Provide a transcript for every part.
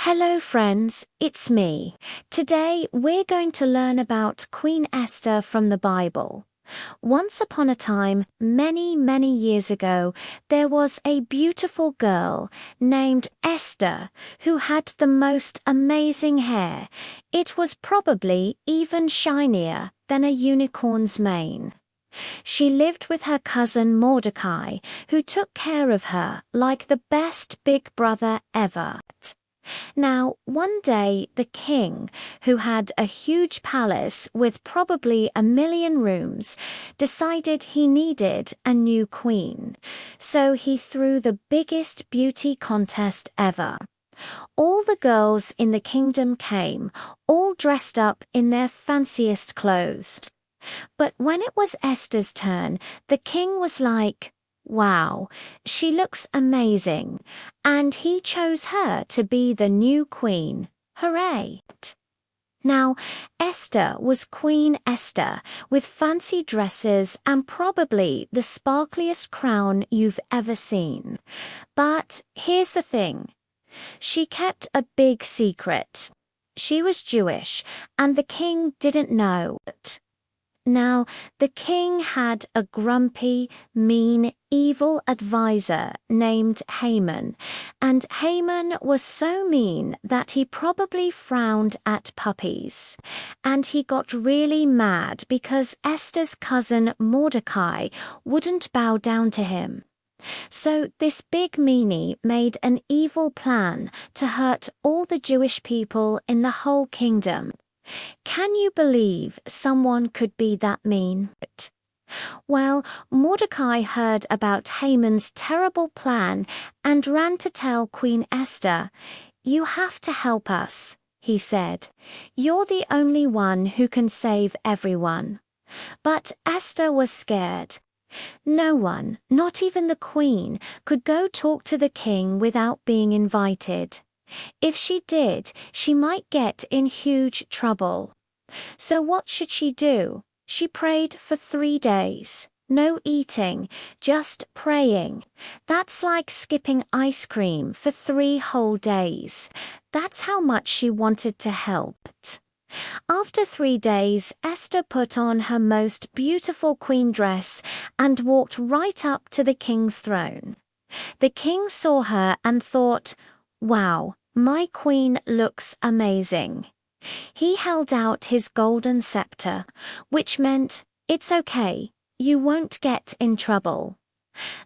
Hello friends, it's me. Today we're going to learn about Queen Esther from the Bible. Once upon a time, many years ago, there was a beautiful girl named Esther who had the most amazing hair. It was probably even shinier than a unicorn's mane. She lived with her cousin Mordecai, who took care of her like the best big brother ever. Now, one day the king, who had a huge palace with probably 1,000,000 rooms, decided he needed a new queen. So he threw the biggest beauty contest ever. All the girls in the kingdom came, all dressed up in their fanciest clothes. But when it was Esther's turn, the king was like, "Wow, she looks amazing," and he chose her to be the new queen. Hooray! Now, Esther was Queen Esther, with fancy dresses and probably the sparkliest crown you've ever seen. But here's the thing. She kept a big secret. She was Jewish, and the king didn't know it. Now, the king had a grumpy, mean, evil advisor named Haman, and Haman was so mean that he probably frowned at puppies. And he got really mad because Esther's cousin Mordecai wouldn't bow down to him. So this big meanie made an evil plan to hurt all the Jewish people in the whole kingdom. Can you believe someone could be that mean? Well, Mordecai heard about Haman's terrible plan and ran to tell Queen Esther. "You have to help us," he said. "You're the only one who can save everyone." But Esther was scared. No one, not even the queen, could go talk to the king without being invited. If she did, she might get in huge trouble. So what should she do? She prayed for 3 days. No eating, just praying. That's like skipping ice cream for 3 whole days. That's how much she wanted to help. After 3 days, Esther put on her most beautiful queen dress and walked right up to the king's throne. The king saw her and thought, "Wow, my queen looks amazing." He held out his golden scepter, which meant, "It's okay, you won't get in trouble."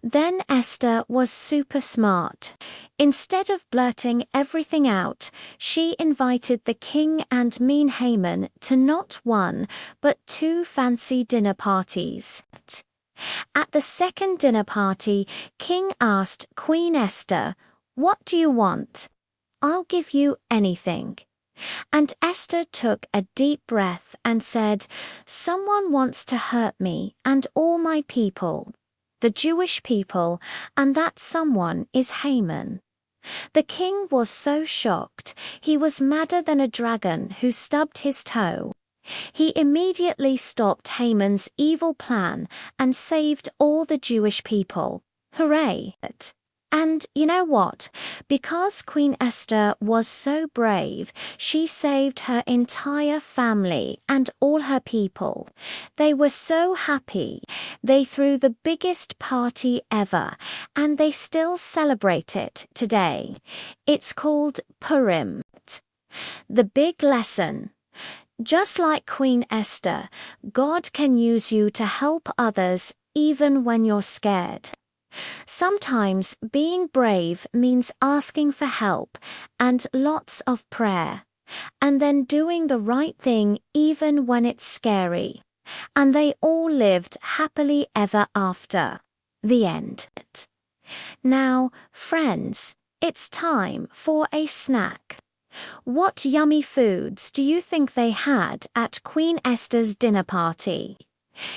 Then Esther was super smart. Instead of blurting everything out, she invited the king and mean Haman to not 1, but 2 fancy dinner parties. At the second dinner party, King asked Queen Esther, "What do you want?" "I'll give you anything." And Esther took a deep breath and said, "Someone wants to hurt me and all my people, the Jewish people, and that someone is Haman." The king was so shocked, he was madder than a dragon who stubbed his toe. He immediately stopped Haman's evil plan and saved all the Jewish people. Hooray! And you know what? Because Queen Esther was so brave, she saved her entire family and all her people. They were so happy. They threw the biggest party ever, and they still celebrate it today. It's called Purim. The big lesson. Just like Queen Esther, God can use you to help others even when you're scared. Sometimes being brave means asking for help and lots of prayer, and then doing the right thing even when it's scary. And they all lived happily ever after. The end. Now, friends, it's time for a snack. What yummy foods do you think they had at Queen Esther's dinner party?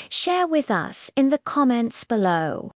Share with us in the comments below.